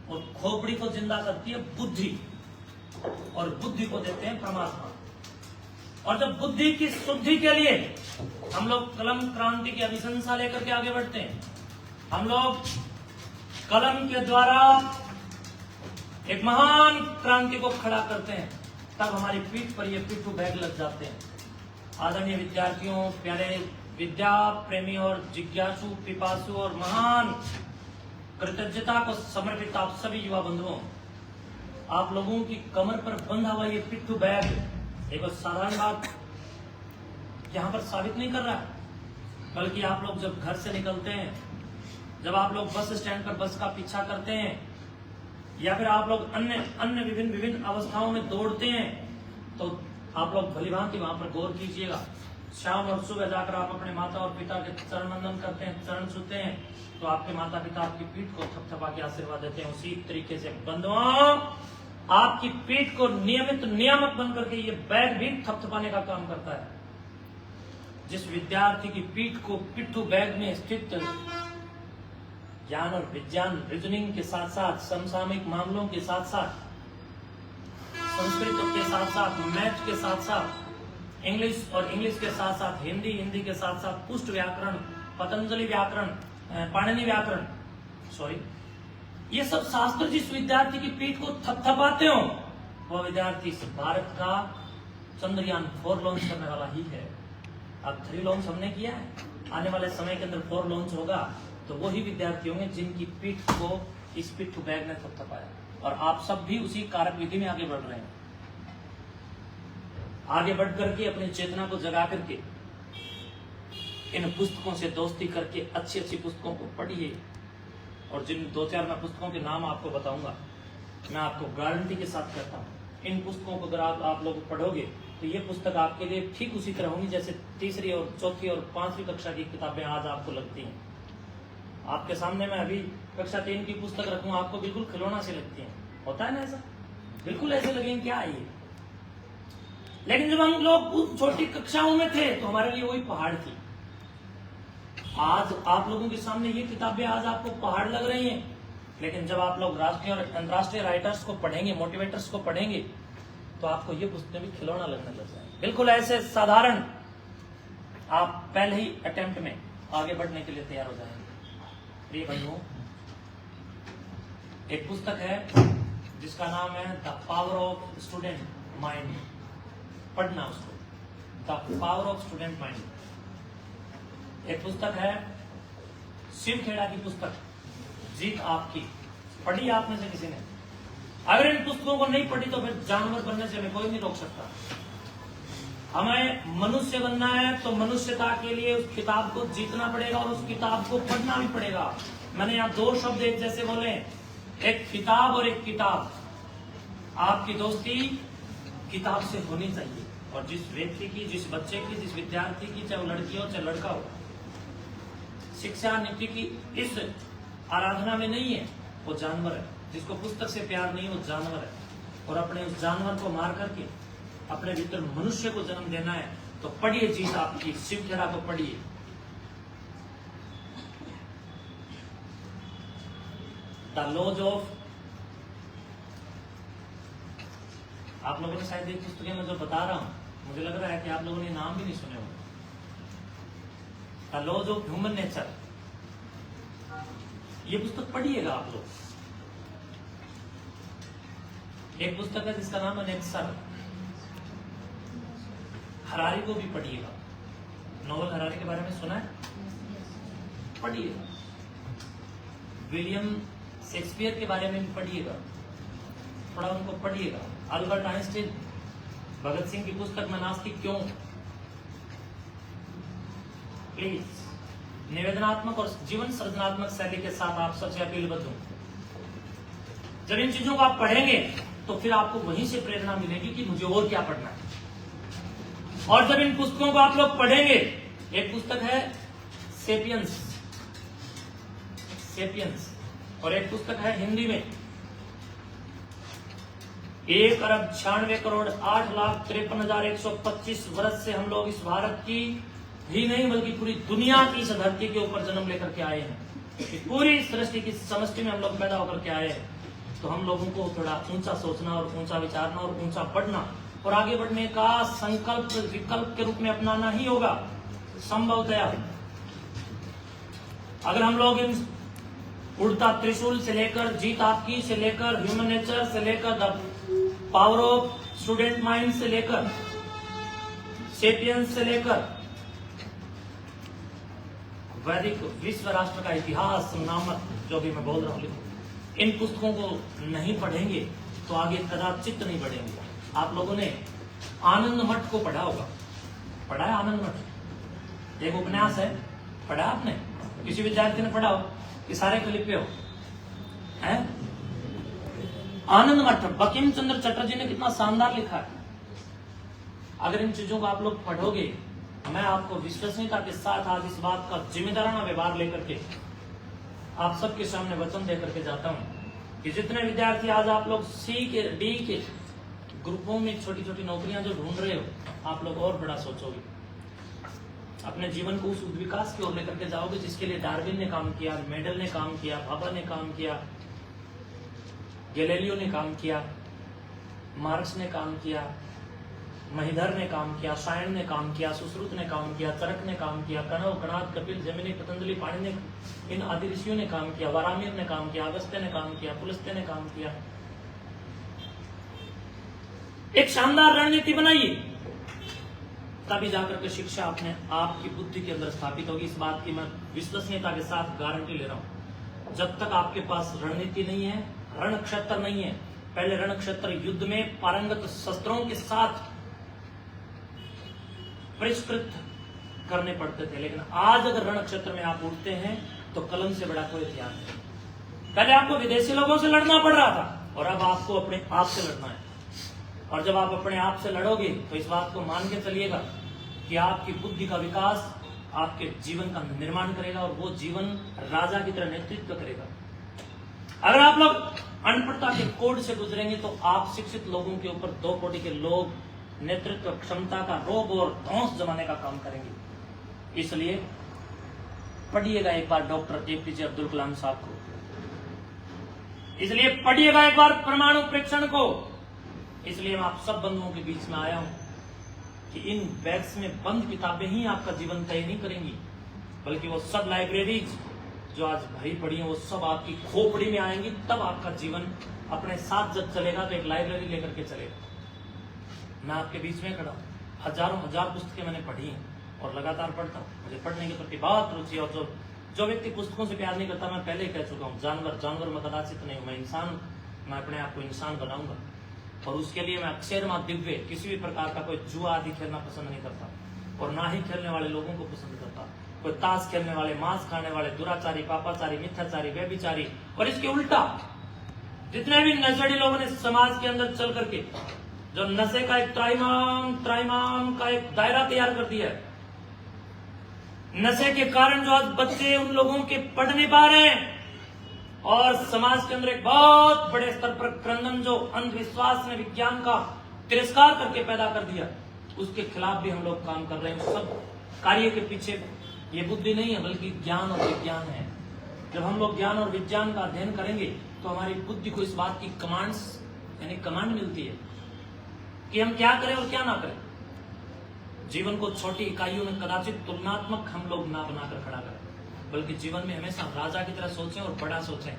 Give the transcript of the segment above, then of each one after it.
और खोपड़ी को जिंदा करती है बुद्धि, और बुद्धि को देते हैं परमात्मा। और जब बुद्धि की शुद्धि के लिए हम लोग कलम क्रांति की अभिशंसा लेकर के आगे बढ़ते हैं, हम लोग कलम के द्वारा एक महान क्रांति को खड़ा करते हैं, तब हमारी पीठ पर ये पिट्ठू बैग लग जाते हैं। आदरणीय विद्यार्थियों, प्यारे विद्या प्रेमी और जिज्ञासु, पिपासु और महान कृतज्ञता को समर्पित आप सभी युवा बंधुओं, आप लोगों की कमर पर बंधा हुआ ये पिट्ठू बैग एक साधारण बात यहां पर साबित नहीं कर रहा है, बल्कि आप लोग जब घर से निकलते हैं, जब आप लोग बस स्टैंड पर बस का पीछा करते हैं, या फिर आप लोग अन्य विभिन्न अवस्थाओं में दौड़ते हैं, तो आप लोग भलीभांति वहां पर गौर कीजिएगा। शाम और सुबह जाकर आप अपने माता और पिता के चरण वंदन करते हैं, चरण छूते हैं, तो आपके माता पिता आपकी पीठ को थपथपा के आशीर्वाद देते हैं। उसी तरीके से बंधुओं, आपकी पीठ को नियामक बन करके ये बैग भी थपथपाने का काम करता है। जिस विद्यार्थी की पीठ को पिट्ठू बैग में स्थित ज्ञान और विज्ञान, रीजनिंग के साथ साथ समसामयिक मामलों के साथ साथ संस्कृत के साथ साथ मैथ के साथ साथ इंग्लिश और इंग्लिश के साथ साथ हिंदी के साथ साथ पुष्ट व्याकरण, पतंजलि व्याकरण, पाणिनि व्याकरण, ये सब शास्त्र जिस विद्यार्थी की पीठ को थपथपाते हो, वह विद्यार्थी इस भारत का चंद्रयान 4 लॉन्च करने वाला ही है। अब 3 लॉन्च हमने किया है, आने वाले समय के अंदर 4 लॉन्च होगा, तो वही विद्यार्थी होंगे जिनकी पीठ को इस पिट्ठू बैग ने थपथपाया। और आप सब भी उसी कारक विधि में आगे बढ़ रहे हैं। आगे बढ़ करके अपनी चेतना को जगा करके इन पुस्तकों से दोस्ती करके अच्छी अच्छी पुस्तकों को पढ़िए। और जिन 2-4 मैं पुस्तकों के नाम आपको बताऊंगा, मैं आपको गारंटी के साथ कहता हूँ, इन पुस्तकों को अगर आप लोग पढ़ोगे तो ये पुस्तक आपके लिए ठीक उसी तरह होंगी जैसे 3री और 4थी और 5वीं कक्षा की किताबें आज आपको लगती हैं। आपके सामने मैं अभी कक्षा 3 की पुस्तक रखूं, आपको बिल्कुल खिलौना से लगती है, होता है ना ऐसा, बिल्कुल ऐसे लगेंगे क्या है ये। लेकिन जब हम लोग उस छोटी कक्षाओं में थे तो हमारे लिए वही पहाड़ थी। आज आप लोगों के सामने ये किताबें आज आपको पहाड़ लग रही हैं, लेकिन जब आप लोग राष्ट्रीय और अंतर्राष्ट्रीय राइटर्स को पढ़ेंगे, मोटिवेटर्स को पढ़ेंगे, तो आपको ये पुस्तकें भी खिलौना लगने लग जाएंगे। बिल्कुल ऐसे साधारण आप पहले ही अटेम्प्ट में आगे बढ़ने के लिए तैयार हो जाएंगे। प्रिय बंधुओं, एक पुस्तक है जिसका नाम है the power of student mind. पढ़ना उसको, the power of student mind. एक पुस्तक है शिव खेड़ा की पुस्तक, जीत आपकी। पढ़ी आप में से किसी ने? अगर इन पुस्तकों को नहीं पढ़ी तो फिर जानवर बनने से हमें कोई नहीं रोक सकता। हमें मनुष्य बनना है तो मनुष्यता के लिए उस किताब को जीतना पड़ेगा और उस किताब को पढ़ना भी पड़ेगा। मैंने यहाँ 2 शब्द एक जैसे बोले, एक किताब और एक किताब। आपकी दोस्ती किताब से होनी चाहिए। और जिस व्यक्ति की, जिस बच्चे की, जिस विद्यार्थी की, चाहे वो लड़की हो चाहे लड़का हो, शिक्षा नीति की इस आराधना में नहीं है, वो जानवर है। जिसको पुस्तक से प्यार नहीं, वो जानवर है। और अपने उस जानवर को मार करके अपने भीतर मनुष्य को जन्म देना है तो पढ़िए जीत आपकी, शिव खेड़ा को पढ़िए। द लॉज ऑफ, आप लोगों ने शायद एक पुस्तकें में जो बता रहा हूं, मुझे लग रहा है कि आप लोगों ने नाम भी नहीं सुने होंगे। The laws of human nature, ये पुस्तक पढ़िएगा आप लोग। एक पुस्तक है जिसका नाम है नेक्सर, हरारी को भी पढ़िएगा। नोवेल हरारी के बारे में सुना है? पढ़िएगा। विलियम शेक्सपियर के बारे में भी पढ़िएगा, थोड़ा उनको पढ़िएगा। अल्बर्ट आइंस्टीन, भगत सिंह की पुस्तक में नास्तिक क्यों, प्लीज निवेदनात्मक और जीवन सृजनात्मक शैली के साथ आप सबसे अपीलबद्ध हूं। जब इन चीजों को आप पढ़ेंगे तो फिर आपको वहीं से प्रेरणा मिलेगी कि मुझे और क्या पढ़ना है। और जब इन पुस्तकों को आप लोग पढ़ेंगे, एक पुस्तक है सेपियंस, और एक पुस्तक है हिंदी में 1,96,8,53,125 वर्ष से हम लोग इस भारत की ही नहीं बल्कि पूरी दुनिया की इस धरती के ऊपर जन्म लेकर के आए हैं। पूरी सृष्टि की समष्टि में हम लोग पैदा होकर के आए हैं। तो हम लोगों को थोड़ा ऊंचा सोचना और ऊंचा विचारना और ऊंचा पढ़ना और आगे बढ़ने का संकल्प विकल्प के रूप में अपनाना ही होगा संभवतया। अगर हम लोग इन उड़ता त्रिशूल से लेकर जीत आपकी से लेकर ह्यूमन नेचर से लेकर the power of student mind से लेकर सेपियंस से लेकर वैदिक विश्व राष्ट्र का इतिहास नामक जो भी मैं बोल रहा हूं, इन पुस्तकों को नहीं पढ़ेंगे तो आगे कदाचित नहीं बढ़ेंगे। आप लोगों ने आनंद मठ को पढ़ा होगा, पढ़ा है आनंद मठ? एक उपन्यास है, पढ़ा आपने? किसी विद्यार्थी ने पढ़ा हो कि सारे क्लिप पे हो? है आनंद मठ, बंकिम चंद्र चटर्जी ने कितना शानदार लिखा है। अगर इन चीजों को आप लोग पढ़ोगे, मैं आपको विश्वसनीयता के साथ आज इस बात का जिम्मेदाराना व्यवहार लेकर के आप सबके सामने वचन देकर के जाता हूं कि जितने विद्यार्थी आज आप लोग सी के डी के ग्रुपों में छोटी छोटी नौकरियां जो ढूंढ रहे हो, आप लोग और बड़ा सोचोगे, अपने जीवन को उस विकास की ओर लेकर के जाओगे जिसके लिए डार्विन ने काम किया, मेडल ने काम किया, भाभा ने काम किया, गैलीलियो ने काम किया, मार्क्स ने काम किया, महिधर ने काम किया, सायण ने काम किया, सुश्रुत ने काम किया, चरक ने काम किया, कणव, कणाद, कपिल, जैमिनी, पतंजलि, पाणिनि, इन आदि ऋषियों ने काम किया, वारामिर ने काम किया, अगस्त्य ने काम किया, पुलस्त्य ने काम किया। एक शानदार रणनीति बनाइए, तभी जाकर के शिक्षा अपने आपकी बुद्धि के अंदर स्थापित होगी। इस बात की मैं विश्वसनीयता के साथ गारंटी ले रहा हूं। जब तक आपके पास रणनीति नहीं है, रण क्षेत्र नहीं है, पहले रण क्षेत्र युद्ध में पारंगत शस्त्रों के साथ परिष्कृत करने पड़ते थे, लेकिन आज अगर रण क्षेत्र में आप उड़ते हैं तो कलम से बड़ा कोई हथियार नहीं। पहले आपको विदेशी लोगों से लड़ना पड़ रहा था और अब आपको अपने आप से लड़ना है। और जब आप अपने आप से लड़ोगे तो इस बात को मान के चलिएगा कि आपकी बुद्धि का विकास आपके जीवन का निर्माण करेगा और वो जीवन राजा की तरह नेतृत्व करेगा। अगर आप लोग अनपढ़ता के कोड से गुजरेंगे तो आप शिक्षित लोगों के ऊपर दो कोटि के लोग नेतृत्व क्षमता का रोब और ध्वंस जमाने का काम करेंगे। इसलिए पढ़िएगा एक बार डॉक्टर एपीजे अब्दुल कलाम साहब को, इसलिए पढ़िएगा एक बार परमाणु परीक्षण को। इसलिए मैं आप सब बंधुओं के बीच में आया हूं कि इन बैग्स में बंद किताबें ही आपका जीवन तय नहीं करेंगी, बल्कि वो सब लाइब्रेरीज जो आज भरी पड़ी हैं वो सब आपकी खोपड़ी में आएंगी। तब आपका जीवन अपने साथ जब चलेगा तो एक लाइब्रेरी लेकर के चलेगा। मैं आपके बीच में खड़ा हूं, हजारों हजार पुस्तकें मैंने पढ़ी हैं और लगातार पढ़ता हूँ। मुझे पढ़ने के प्रति बहुत रुचि, और जो व्यक्ति पुस्तकों से प्यार नहीं करता, मैं पहले कह चुका हूँ, जानवर मैं कदाचित नहीं हूँ, मैं इंसान, मैं अपने आप को इंसान बनाऊंगा। और उसके लिए मैं अक्षर मां दिव्य किसी भी प्रकार का कोई जुआ आदि खेलना पसंद नहीं करता और ना ही खेलने वाले लोगों को पसंद करता। कोई ताश खेलने वाले, मांस खाने वाले, दुराचारी, पापाचारी, मिथ्याचारी, व्यभिचारी और इसके उल्टा जितने भी नशेड़ी लोगों ने समाज के अंदर चल करके जो नशे का एक त्राइमाम का एक दायरा तैयार कर दिया है, नशे के कारण जो आज बच्चे उन लोगों के पढ़ नहीं पा रहे हैं और समाज के अंदर एक बहुत बड़े स्तर पर क्रंदन जो अंधविश्वास ने विज्ञान का तिरस्कार करके पैदा कर दिया, उसके खिलाफ भी हम लोग काम कर रहे हैं। सब कार्य के पीछे ये बुद्धि नहीं है बल्कि ज्ञान और विज्ञान है। जब हम लोग ज्ञान और विज्ञान का अध्ययन करेंगे तो हमारी बुद्धि को इस बात की कमांड्स यानी कमांड मिलती है कि हम क्या करें और क्या ना करें। जीवन को छोटी इकाइयों में कदाचित तुलनात्मक हम लोग ना बनाकर खड़ा करें, बल्कि जीवन में हमेशा राजा की तरह सोचें और बड़ा सोचें।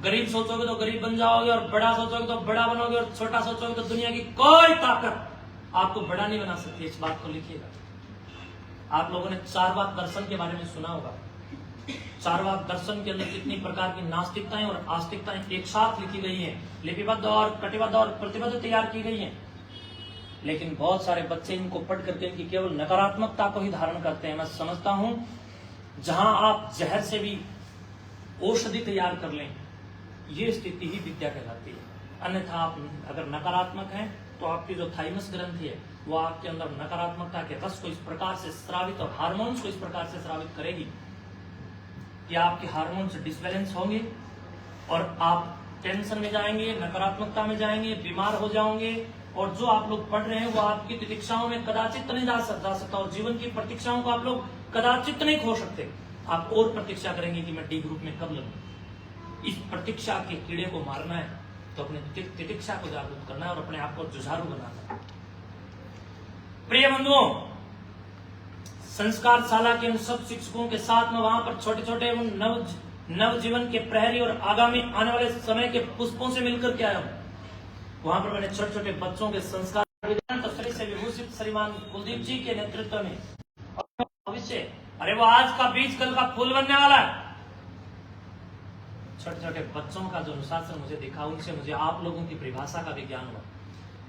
गरीब सोचोगे तो गरीब बन जाओगे और बड़ा सोचोगे तो बड़ा बनोगे और छोटा सोचोगे तो दुनिया की कोई ताकत आपको बड़ा नहीं बना सकती। इस बात को लिखिएगा। आप लोगों ने चारवाक दर्शन के बारे में सुना होगा। चारवाक दर्शन के अंदर कितनी प्रकार की नास्तिकताएं और आस्तिकताएं एक साथ लिखी गई हैं, लिपिबद्ध और कटिबद्ध और प्रतिबद्ध तैयार की गई हैं। लेकिन बहुत सारे बच्चे इनको पढ़ करके इनकी केवल नकारात्मकता को ही धारण करते हैं। मैं समझता हूं जहां आप जहर से भी औषधि तैयार कर लें, ये स्थिति ही विद्या कहलाती है। अन्यथा आप अगर नकारात्मक हैं तो आपकी जो थाइमस ग्रंथि है वो आपके अंदर नकारात्मकता के रस को इस प्रकार से स्रावित और हार्मोन्स को इस प्रकार से स्रावित करेगी कि आपके हार्मोन्स डिसबैलेंस होंगे और आप टेंशन में जाएंगे, नकारात्मकता में जाएंगे, बीमार हो जाओगे। और जो आप लोग पढ़ रहे हैं वो आपकी प्रतीक्षाओं में कदाचित नहीं जा सकता और जीवन की प्रतीक्षाओं को आप लोग कदाचित नहीं खो सकते। आप और प्रतीक्षा करेंगे कि मैं डी ग्रुप में कब लगूं। इस प्रतीक्षा के कीड़े को मारना है तो अपने तितिक्षा को जागरूक करना है और अपने आप को जुझारू बनाना है। प्रिय बंधुओं, संस्कार शाला के उन सब शिक्षकों के साथ में वहां पर छोटे छोटे उन नव जीवन के प्रहरी और आगामी आने वाले समय के पुष्पों से मिलकर के आया हूं। वहां पर मैंने छोटे छोटे बच्चों के संस्कार से विभूषित श्रीमान कुलदीप जी के नेतृत्व में भविष्य, अरे वो आज का बीज कल का फूल बनने वाला है। छोटे छोटे बच्चों का जो अनुशासन मुझे दिखा, उनसे मुझे आप लोगों की परिभाषा का भी ज्ञान हुआ।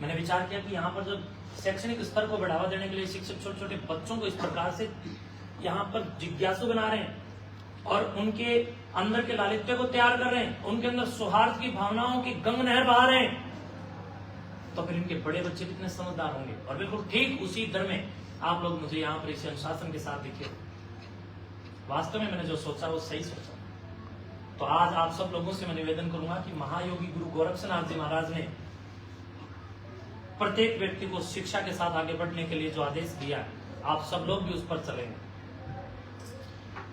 मैंने विचार किया कि यहाँ पर जो शैक्षणिक स्तर को बढ़ावा देने के लिए शिक्षक छोटे छोटे बच्चों को इस प्रकार से यहाँ पर जिज्ञासु बना रहे हैं और उनके अंदर के लालित्य को तैयार कर रहे हैं, उनके अंदर सौहार्द की भावनाओं की गंग नहर बहा रहे हैं, तो फिर इनके बड़े बच्चे कितने समझदार होंगे। और बिल्कुल ठीक उसी दर में आप लोग मुझे यहाँ पर इस अनुशासन के साथ दिखे। वास्तव में मैंने जो सोचा वो सही सोचा। तो आज आप सब लोगों से मैं निवेदन करूंगा कि महायोगी गुरु गोरक्षनाथ जी महाराज ने प्रत्येक व्यक्ति को शिक्षा के साथ आगे बढ़ने के लिए जो आदेश दिया है, आप सब लोग भी उस पर चलेंगे।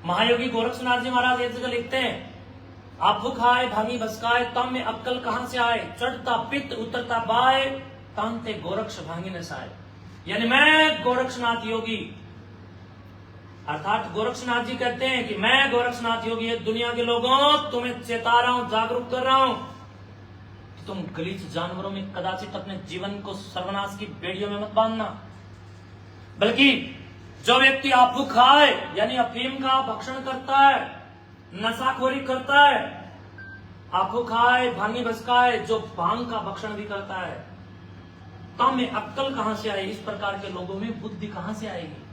महायोगी गोरक्षनाथ जी महाराज एक जगह लिखते हैं, आप खाए भांगी भस्काए तम में अक्कल कहां से आए, चढ़ता पित्त उतरता बाय तांते गोरक्ष भांगी नसाए। यानी मैं गोरक्षनाथ योगी, अर्थात गोरक्षनाथ जी कहते हैं कि मैं गोरक्षनाथ योगी दुनिया के लोगों तुम्हें चेता रहा हूं, जागरूक कर रहा हूं कि तुम गलीच जानवरों में कदाचित अपने जीवन को सर्वनाश की बेड़ियों में मत बांधना, बल्कि जो व्यक्ति आपको खाए यानी अफीम का भक्षण करता है, नशाखोरी करता है, आंखों खाए भांगी भस्काए, जो भांग का भक्षण भी करता है, तब में अक्कल कहां से आए, इस प्रकार के लोगों में बुद्धि कहां से आएगी।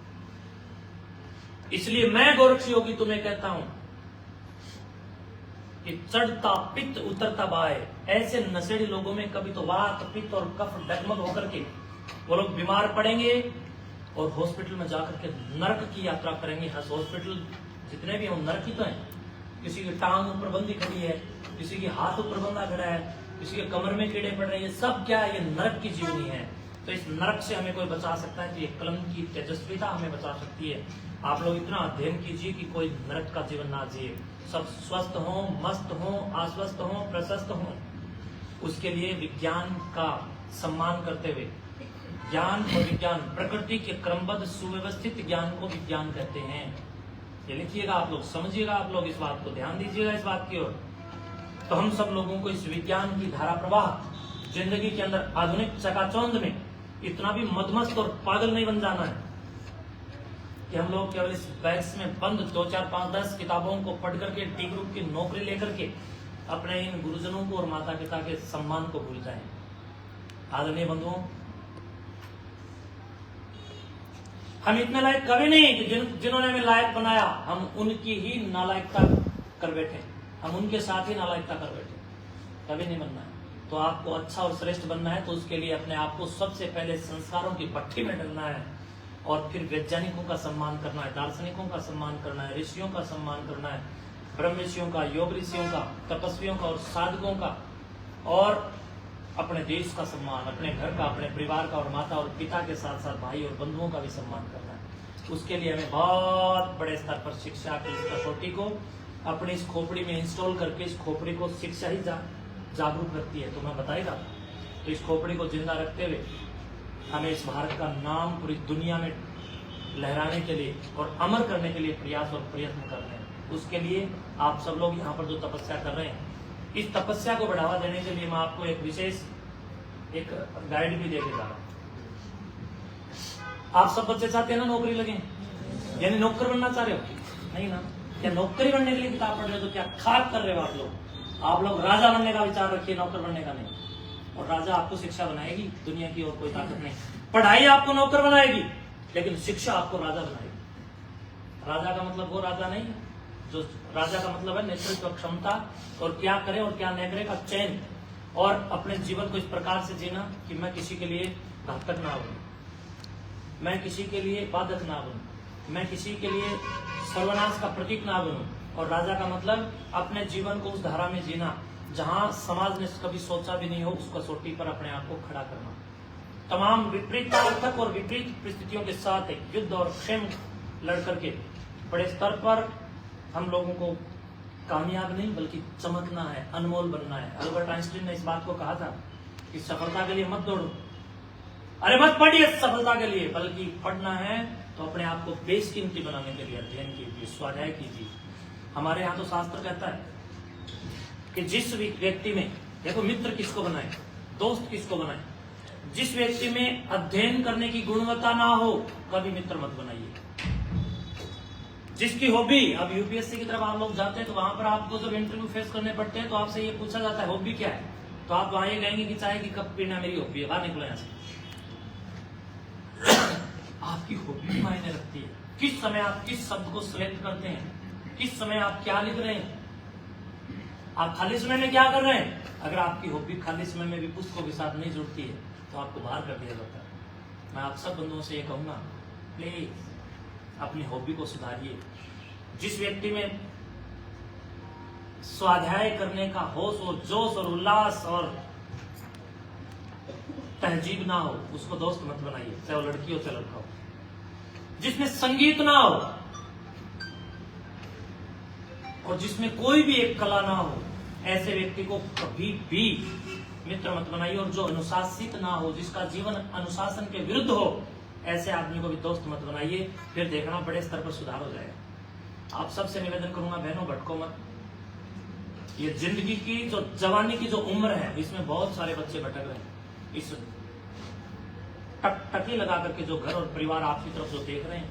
इसलिए मैं गोरक्ष योगी तुम्हें कहता हूं कि चढ़ता पित्त उतरता बाय, ऐसे नशेड़ी लोगों में कभी तो वात पित्त और कफ डगमग होकर के वो लोग बीमार पड़ेंगे और हॉस्पिटल में जाकर के नरक की यात्रा करेंगे। हॉस्पिटल जितने भी हैं नरक ही तो हैं। किसी की टांग ऊपर बंदी खड़ी है, किसी की हाथ ऊपर बंधा खड़ा है, किसी के कमर में कीड़े पड़ रहे हैं, सब क्या है, ये नरक की जीवनी है। तो इस नरक से हमें कोई बचा सकता है तो ये कलम की तेजस्विता हमें बचा सकती है। आप लोग इतना अध्ययन कीजिए कि कोई नरक का जीवन ना जिए, सब स्वस्थ हो, मस्त हो, आश्वस्त हो, प्रशस्त हो। उसके लिए विज्ञान का सम्मान करते हुए, ज्ञान और विज्ञान, प्रकृति के क्रमबद्ध सुव्यवस्थित ज्ञान को विज्ञान कहते हैं। ये लिखिएगा आप लोग, समझिएगा आप लोग, इस बात को ध्यान दीजिएगा इस बात की ओर। तो हम सब लोगों को इस विज्ञान की धारा प्रवाह जिंदगी के अंदर आधुनिक चकाचौंध में इतना भी मदमस्त और पागल नहीं बन जाना है कि हम लोग केवल इस बैग्स में बंद 2, 4, 5, 10 किताबों को पढ़ करके डी ग्रुप की नौकरी लेकर के अपने इन गुरुजनों को और माता पिता के सम्मान को भूल जाएं। आदरणीय बंधुओं, हम इतने लायक कभी नहीं कि जिन्होंने हमें लायक बनाया हम उनकी ही नालायकता कर बैठे, हम उनके साथ ही नालायकता कर बैठे, कभी नहीं बनना है। तो आपको अच्छा और श्रेष्ठ बनना है तो उसके लिए अपने आप को सबसे पहले संस्कारों की भट्टी में डलना है और फिर वैज्ञानिकों का सम्मान करना है, दार्शनिकों का सम्मान करना है, ऋषियों का सम्मान करना है, ब्रह्म ऋषियों का, योग ऋषियों का, तपस्वियों का और साधकों का, और अपने देश का सम्मान, अपने घर का, अपने परिवार का और माता और पिता के साथ साथ भाई और बंधुओं का भी सम्मान करना है। उसके लिए हमें बहुत बड़े स्तर पर शिक्षा की इस कसौटी को अपनी इस खोपड़ी में इंस्टॉल करके, इस खोपड़ी को शिक्षा ही जागरूक रखती है, तो मैं बताएगा। तो इस खोपड़ी को जिंदा रखते हुए हमें इस भारत का नाम पूरी दुनिया में लहराने के लिए और अमर करने के लिए प्रयास और प्रयत्न करने हैं। उसके लिए आप सब लोग यहाँ पर जो तपस्या कर रहे हैं, इस तपस्या को बढ़ावा देने के लिए मैं आपको एक विशेष एक गाइड भी देके जा रहा हूँ। आप सब बच्चे चाहते हैं ना नौकरी लगे, यानी नौकर बनना चाह रहे हो? नहीं ना? क्या नौकरी बनने के लिए किताब पढ़ रहे हो तो क्या खाक कर रहे हो आप लोग? आप लोग राजा बनने का विचार रखिए, नौकर बनने का नहीं। और राजा आपको शिक्षा बनाएगी, दुनिया की और कोई ताकत नहीं। पढ़ाई आपको नौकर बनाएगी, लेकिन शिक्षा आपको राजा बनाएगी। राजा का मतलब वो राजा नहीं, जो राजा का मतलब है नेतृत्व क्षमता और क्या करे और क्या नहीं करे का चयन, और अपने जीवन को इस प्रकार से जीना कि मैं किसी के लिए घातक ना बनूं, मैं किसी के लिए बाधक ना बनूं, मैं किसी के लिए सर्वनाश का प्रतीक ना बनूं। और राजा का मतलब अपने जीवन को उस धारा में जीना जहां समाज ने कभी सोचा भी नहीं हो, उस कसौटी पर अपने आप को खड़ा करना। तमाम विपरीतार्थक और विपरीत परिस्थितियों के साथ एक युद्ध और क्षेम लड़ करके बड़े स्तर पर हम लोगों को कामयाब नहीं बल्कि चमकना है, अनमोल बनना है। अल्बर्ट आइंस्टीन ने इस बात को कहा था कि सफलता के लिए मत दौड़ो, अरे मत पढ़िए सफलता के लिए, बल्कि पढ़ना है तो अपने आप को बेशकीमती बनाने के लिए अध्ययन कीजिए, स्वाध्याय कीजिए। हमारे यहाँ तो शास्त्र कहता है कि जिस व्यक्ति में, देखो मित्र किसको बनाए, दोस्त किसको बनाए, जिस व्यक्ति में अध्ययन करने की गुणवत्ता ना हो कभी मित्र मत बनाइए। जिसकी हॉबी, अब यूपीएससी की तरफ आप लोग जाते हैं तो वहां पर आपको जब इंटरव्यू फेस करने पड़ते हैं तो आपसे ये पूछा जाता है हॉबी क्या है, तो आप वहां ये कहेंगे कि चाय की कप पीना मेरी हॉबी है, बाहर निकलो यहाँ से। आपकी हॉबी भी मायने रखती है, किस समय आप किस शब्द को सिलेक्ट करते हैं, किस समय आप क्या लिख रहे हैं, आप खाली समय में क्या कर रहे हैं। अगर आपकी हॉबी खाली समय में भी पुस्तकों के साथ नहीं जुड़ती है तो आपको बाहर कर दिया जाता है। मैं आप सब बंधुओं से ये कहूंगा, प्लीज अपनी हॉबी को सुधारिए। जिस व्यक्ति में स्वाध्याय करने का होश और जोश और उल्लास और तहजीब ना हो उसको दोस्त मत बनाइए, चाहे वो लड़की हो चाहे लड़का हो। जिसमें संगीत ना हो और जिसमें कोई भी एक कला ना हो, ऐसे व्यक्ति को कभी भी मित्र मत बनाइए। और जो अनुशासित ना हो, जिसका जीवन अनुशासन के विरुद्ध हो, ऐसे आदमी को भी दोस्त मत बनाइए। फिर देखना बड़े स्तर पर सुधार हो जाएगा। आप सबसे निवेदन करूंगा, बहनों भटको मत। ये जिंदगी की जो जवानी की जो उम्र है इसमें बहुत सारे बच्चे भटक रहे हैं। इस टकी लगा करके जो घर और परिवार आपकी तरफ जो देख रहे हैं,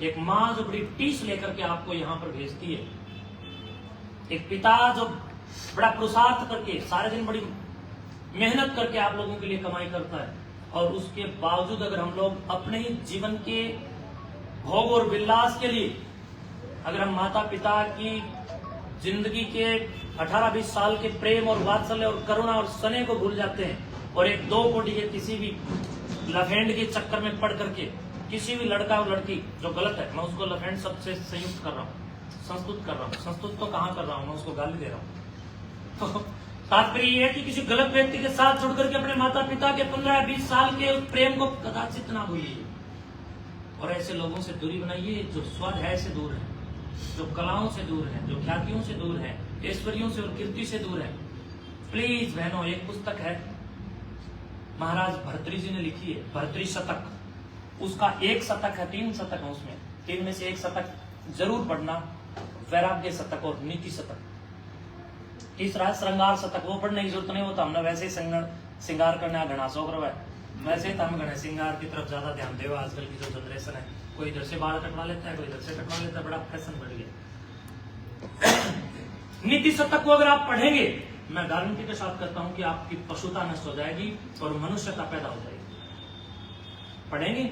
एक माँ जो बड़ी टीस लेकर के आपको यहाँ पर भेजती है, एक पिता जो बड़ा पुरुषार्थ करके सारे दिन बड़ी मेहनत करके आप लोगों के लिए कमाई करता है, और उसके बावजूद अगर हम लोग अपने ही जीवन के भोग और विलास के लिए अगर हम माता पिता की जिंदगी के 18-20 साल के प्रेम और वात्सल्य और करुणा और स्नेह को भूल जाते हैं और एक 2 कोटी के किसी भी लफेंड के चक्कर में पड़ करके किसी भी लड़का और लड़की जो गलत है, मैं उसको लफेंड शब्द से संयुक्त कर रहा हूँ, संस्तुत कर रहा हूँ, संस्तुत तो कहाँ कर रहा हूँ, मैं उसको गाली दे रहा हूँ। तो तात्पर्य यह है कि किसी गलत व्यक्ति के साथ जुड़ करके अपने माता पिता के 15-20 साल के उस प्रेम को कदाचित ना भूलिए और ऐसे लोगों से दूरी बनाइए जो स्वाध्याय से दूर है, जो कलाओं से दूर है, जो ख्यातियों से दूर है, ऐश्वर्यों से और कीर्ति से दूर है। प्लीज बहनों, एक पुस्तक है महाराज भर्तृ जी ने लिखी है, भर्तृ शतक। उसका 1 शतक है, 3 शतक है, उसमें 3 में से 1 शतक जरूर पढ़ना, वैराग्य शतक और नीति शतक। तीसरा है श्रृंगार शतक, वो पढ़ने की जरूरत नहीं होता, हमने वैसे ही श्रृंगार करने घना शौक रहा है, वैसे ही हम गणे श्रृंगार की तरफ ज्यादा ध्यान दे। आजकल की जो जनरेशन है, कोई इधर से बाल कटवा लेता है, कोई इधर से कटवा लेता है, बड़ा फैशन बढ़ गया। नीति शतक को अगर आप पढ़ेंगे, मैं गारंटी के साथ कहता हूं कि आपकी पशुता नष्ट हो जाएगी और मनुष्यता पैदा हो जाएगी। पढ़ेंगे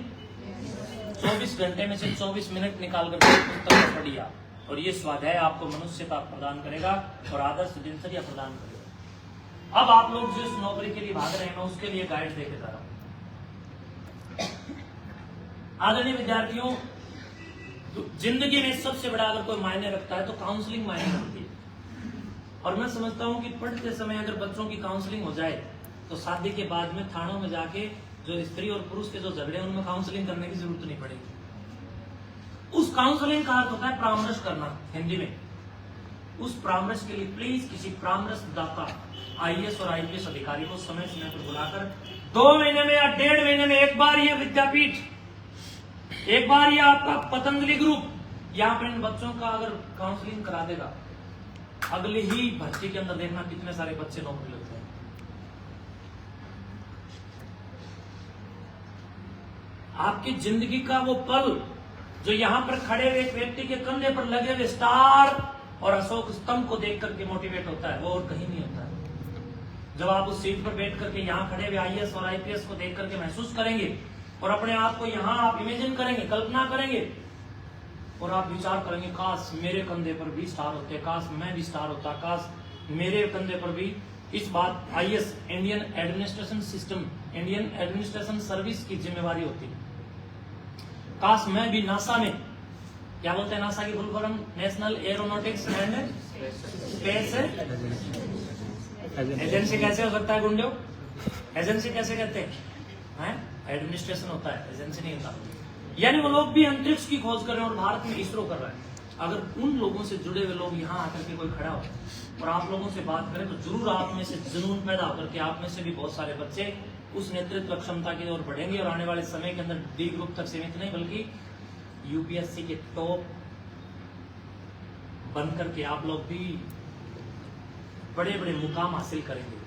24 घंटे में से 24 मिनट निकाल कर पुस्तक पढ़िए और ये स्वाध्याय आपको मनुष्यता प्रदान करेगा और आदर्श दिनचर्या प्रदान करेगा। अब आप लोग जिस नौकरी के लिए भाग रहे हैं, मैं उसके लिए गाइड देके जा रहा हूं। आदरणीय विद्यार्थियों, जिंदगी में सबसे बड़ा अगर कोई मायने रखता है तो काउंसलिंग मायने रखती है। और मैं समझता हूं कि पढ़ते समय अगर बच्चों की काउंसलिंग हो जाए तो शादी के बाद में थानों में जाके जो स्त्री और पुरुष के जो झगड़े उनमें काउंसलिंग करने की जरूरत नहीं पड़ेगी। उस काउंसलिंग का अर्थ होता है परामर्श करना हिंदी में। उस परामर्श के लिए प्लीज किसी परामर्श दाता आईएएस और आईपीएस अधिकारी को समय समय पर बुलाकर 2 महीने में या 1.5 महीने में एक बार ये विद्यापीठ, एक बार ये आपका पतंजलि ग्रुप यहाँ पर इन बच्चों का अगर काउंसलिंग करा देगा, अगले ही भर्ती के अंदर देखना कितने सारे बच्चे नौकरी लगते हैं। आपकी जिंदगी का वो पल जो यहाँ पर खड़े हुए एक व्यक्ति के कंधे पर लगे हुए स्टार और अशोक स्तंभ को देख करके मोटिवेट होता है, वो और कहीं नहीं होता है। जब आप उस सीट पर बैठ करके यहाँ खड़े हुए आईएएस और आईपीएस को देख करके महसूस करेंगे और अपने आप को यहाँ आप इमेजिन करेंगे, कल्पना करेंगे और आप विचार करेंगे, काश मेरे कंधे पर भी स्टार होते, काश मैं भी स्टार होता, काश मेरे कंधे पर भी इस बात IAS Indian administration system, Indian administration service की जिम्मेवारी होती, काश मैं भी नासा में, क्या बोलते हैं नासा की full form, national aeronautics and space agency कैसे हो सकता है गुंडो? एजेंसी कैसे कहते हैं? एडमिनिस्ट्रेशन होता है, एजेंसी नहीं होता। यानी वो लोग भी अंतरिक्ष की खोज कर रहे हैं और भारत में इसरो कर रहा है। अगर उन लोगों से जुड़े हुए लोग यहाँ आकर के कोई खड़ा हो और आप लोगों से बात करें तो जरूर आप में से जुनून पैदा होकर के आप में से भी बहुत सारे बच्चे उस नेतृत्व क्षमता की ओर बढ़ेंगे और आने वाले समय के अंदर डी ग्रुप तक सीमित नहीं बल्कि यूपीएससी के टॉप बनकर के आप लोग भी बड़े बड़े मुकाम हासिल करेंगे।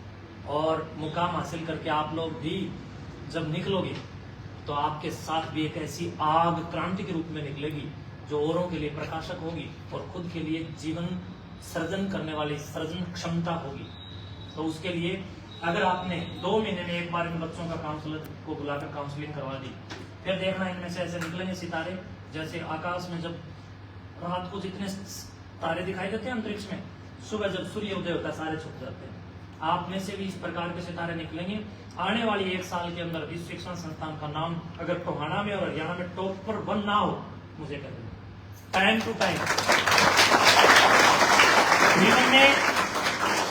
और मुकाम हासिल करके आप लोग भी जब निकलोगे तो आपके साथ भी एक ऐसी आग क्रांति के रूप में निकलेगी जो औरों के लिए प्रकाशक होगी और खुद के लिए जीवन सृजन करने वाली सृजन क्षमता होगी। तो उसके लिए अगर आपने 2 महीने में एक बार इन बच्चों का काउंसलर को बुलाकर काउंसलिंग करवा दी, फिर देखना इनमें से ऐसे निकलेंगे सितारे जैसे आकाश में जब रात को जितने तारे दिखाई देते हैं अंतरिक्ष में, सुबह जब सूर्य उदय होता है सारे छुप जाते हैं। आप में से भी इस प्रकार के सितारे निकलेंगे। आने वाली 1 साल के अंदर इस शिक्षण संस्थान का नाम अगर टोहाना में और हरियाणा में टॉप पर 1 ना हो, मुझे कह देना टाइम टू टाइम। जीवन में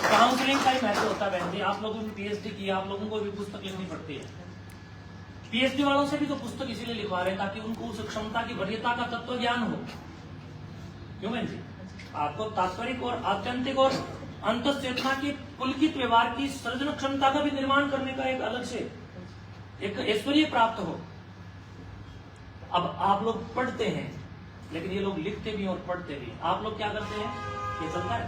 काउंसलिंग का ही महत्व होता है बहन जी। आप लोगों ने पीएचडी की, आप लोगों को भी पुस्तक लिखनी पड़ती है। पीएचडी वालों से भी तो पुस्तक इसीलिए लिखवा रहे हैं ताकि उनको उस क्षमता की वरीयता का तत्व ज्ञान हो। क्यों बहन जी? आपको तात्पर्य और आत्यंतिक और अंतःचेतना की पुलकित व्यवहार की सृजन क्षमता का भी निर्माण करने का एक अलग से एक ऐश्वर्य प्राप्त हो। अब आप लोग पढ़ते हैं लेकिन ये लोग लिखते भी और पढ़ते भी। आप लोग क्या करते हैं? ये चलता है।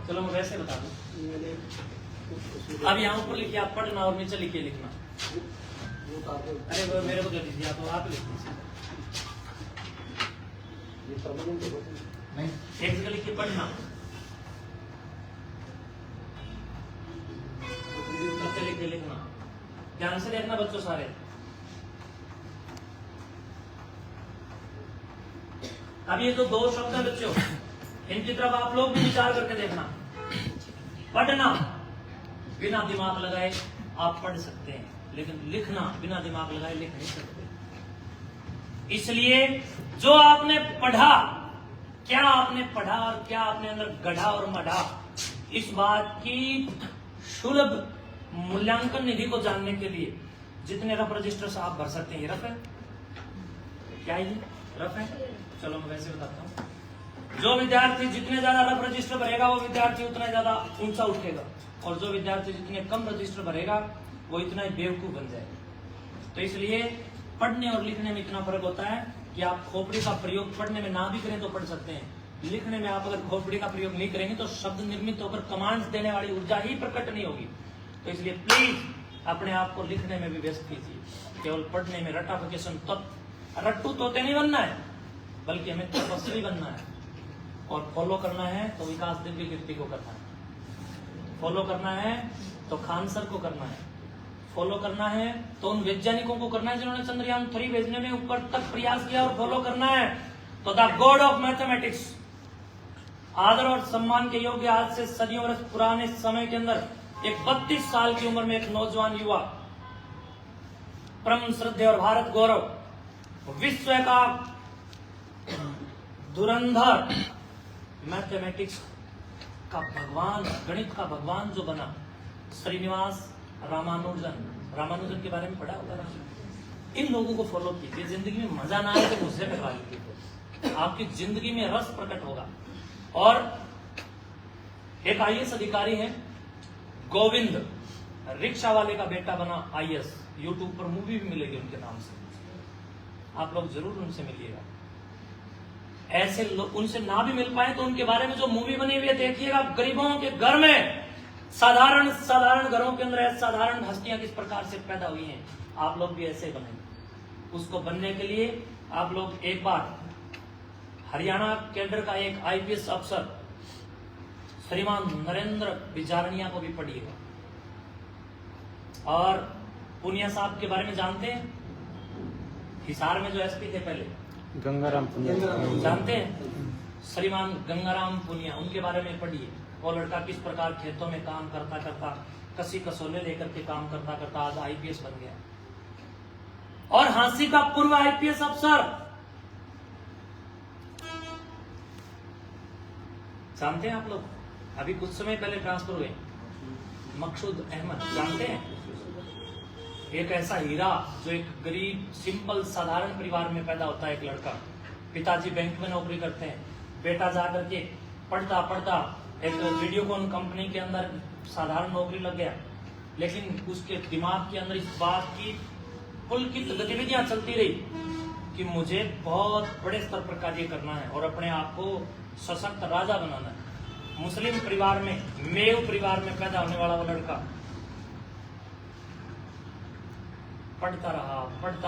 चलो मैं वैसे बता दूं। अब यहाँ ऊपर लिखिए आप पढ़ना और नीचे लिखिए लिखना। अरे मेरे को दे दीजिए, आप लिख दीजिए। एक जगह लिखिए पढ़ना, नीचे लिखिए लिखना। ध्यान से देखना बच्चों सारे। अब ये जो 2 शब्द है बच्चों, इनकी तरफ आप लोग भी विचार करके देखना। पढ़ना बिना दिमाग लगाए आप पढ़ सकते हैं, लेकिन लिखना बिना दिमाग लगाए लिख नहीं सकते। इसलिए जो आपने पढ़ा, क्या आपने पढ़ा और क्या आपने अंदर गढ़ा और मढ़ा, इस बात की सुलभ मूल्यांकन निधि को जानने के लिए जितने रफ रजिस्टर से आप भर सकते हैं। ये रफ है क्या? ये रफ है। चलो मैं वैसे बताता हूँ। जो विद्यार्थी जितने ज्यादा रफ रजिस्टर भरेगा वो विद्यार्थी उतना ज्यादा ऊंचा उठेगा, और जो विद्यार्थी जितने कम रजिस्टर भरेगा वो इतना ही बेवकूफ बन जाएगा। तो इसलिए पढ़ने और लिखने में इतना फर्क होता है कि आप खोपड़ी का प्रयोग पढ़ने में ना भी करें तो पढ़ सकते हैं, लिखने में आप अगर खोपड़ी का प्रयोग नहीं करेंगे तो शब्द निर्मित होकर कमांड्स देने वाली ऊर्जा ही प्रकट नहीं होगी। तो इसलिए प्लीज अपने आप को लिखने में भी व्यस्त कीजिए। केवल पढ़ने में रटाफिकेशन रट्टू तोते नहीं बनना है, बल्कि हमें तपस्वी बनना है। और फॉलो करना है तो विकास दिव्य कीर्ति को करना है, फॉलो करना है तो खान सर को करना है, फॉलो करना है तो उन वैज्ञानिकों को करना है जिन्होंने चंद्रयान 3 भेजने में ऊपर तक प्रयास किया, और फॉलो करना है तो द गॉड ऑफ मैथमेटिक्स, आदर और सम्मान के योग्य आज से सदियों वर्ष पुराने समय के अंदर एक 32 साल की उम्र में एक नौजवान युवा, परम श्रद्धेय और भारत गौरव, विश्व का धुरंधर, मैथमेटिक्स का भगवान, गणित का भगवान जो बना, श्रीनिवास रामानुजन के बारे में पढ़ा होगा। इन लोगों को फॉलो कीजिए। जिंदगी में मजा ना आए तो मुझसे करवा लीजिए, आपकी जिंदगी में रस प्रकट होगा। और एक आईएएस अधिकारी हैं गोविंद, रिक्शा वाले का बेटा बना आईएएस। यूट्यूब पर मूवी भी मिलेगी उनके नाम से, आप लोग जरूर उनसे मिलिएगा। ऐसे लोग उनसे ना भी मिल पाए तो उनके बारे में जो मूवी बनी हुई है देखिएगा। गरीबों के घर में, साधारण घरों के अंदर साधारण हस्तियां किस प्रकार से पैदा हुई हैं, आप लोग भी ऐसे बनेंगे। उसको बनने के लिए आप लोग एक बार हरियाणा केंद्र का एक आईपीएस अफसर श्रीमान नरेंद्र बिजारनिया को भी पढ़िएगा। और पुनिया साहब के बारे में जानते हैं? हिसार में जो एसपी थे पहले, गंगाराम पुनिया, जानते हैं? श्रीमान गंगाराम पुनिया, उनके बारे में पढ़िए। वो लड़का किस प्रकार खेतों में काम करता करता, कसी कसौले लेकर के काम करता करता आज आईपीएस बन गया। और हांसी का पूर्व आईपीएस अफसर जानते हैं आप लोग? अभी कुछ समय पहले ट्रांसफर हुए, मकसूद अहमद, जानते हैं? एक ऐसा हीरा जो एक गरीब सिंपल साधारण परिवार में पैदा होता है। एक लड़का, पिताजी बैंक में नौकरी करते हैं, बेटा जा करके पढ़ता पढ़ता एक वीडियोकॉन कंपनी के अंदर साधारण नौकरी लग गया, लेकिन उसके दिमाग के अंदर इस बात की पुलकित गतिविधियां चलती रही कि मुझे बहुत बड़े स्तर पर कार्य करना है और अपने आप को सशक्त राजा बनाना है। मुस्लिम परिवार में, मेव परिवार में पैदा होने वाला वो लड़का पढ़ता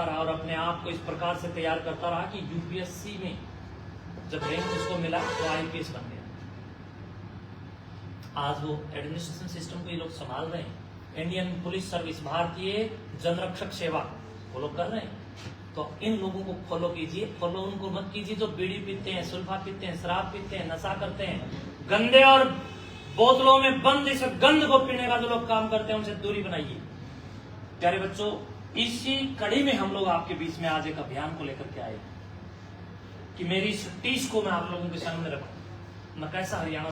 रहा और अपने आप को इस प्रकार से तैयार करता रहा कि यूपीएससी में जब रैंक उसको मिला तो आईपीएस बन गया। आज वो एडमिनिस्ट्रेशन सिस्टम को ये लोग संभाल रहे हैं। इंडियन पुलिस सर्विस, भारतीय जनरक्षक सेवा वो लोग कर रहे हैं। तो इन लोगों को फॉलो कीजिए, फॉलो उनको मत कीजिए जो बीड़ी पीते हैं, सुल्फा पीते हैं, शराब पीते हैं, नशा करते हैं, गंदे और बोतलों में बंद इस गंध को पीने का जो लोग काम करते हैं उनसे दूरी बनाइए। प्यारे बच्चों, इसी कड़ी में हम लोग आपके बीच में आज एक अभियान को लेकर के आए कि मेरी इस टीस को मैं आप लोगों के सामने रखूं। मैं कैसा हरियाणा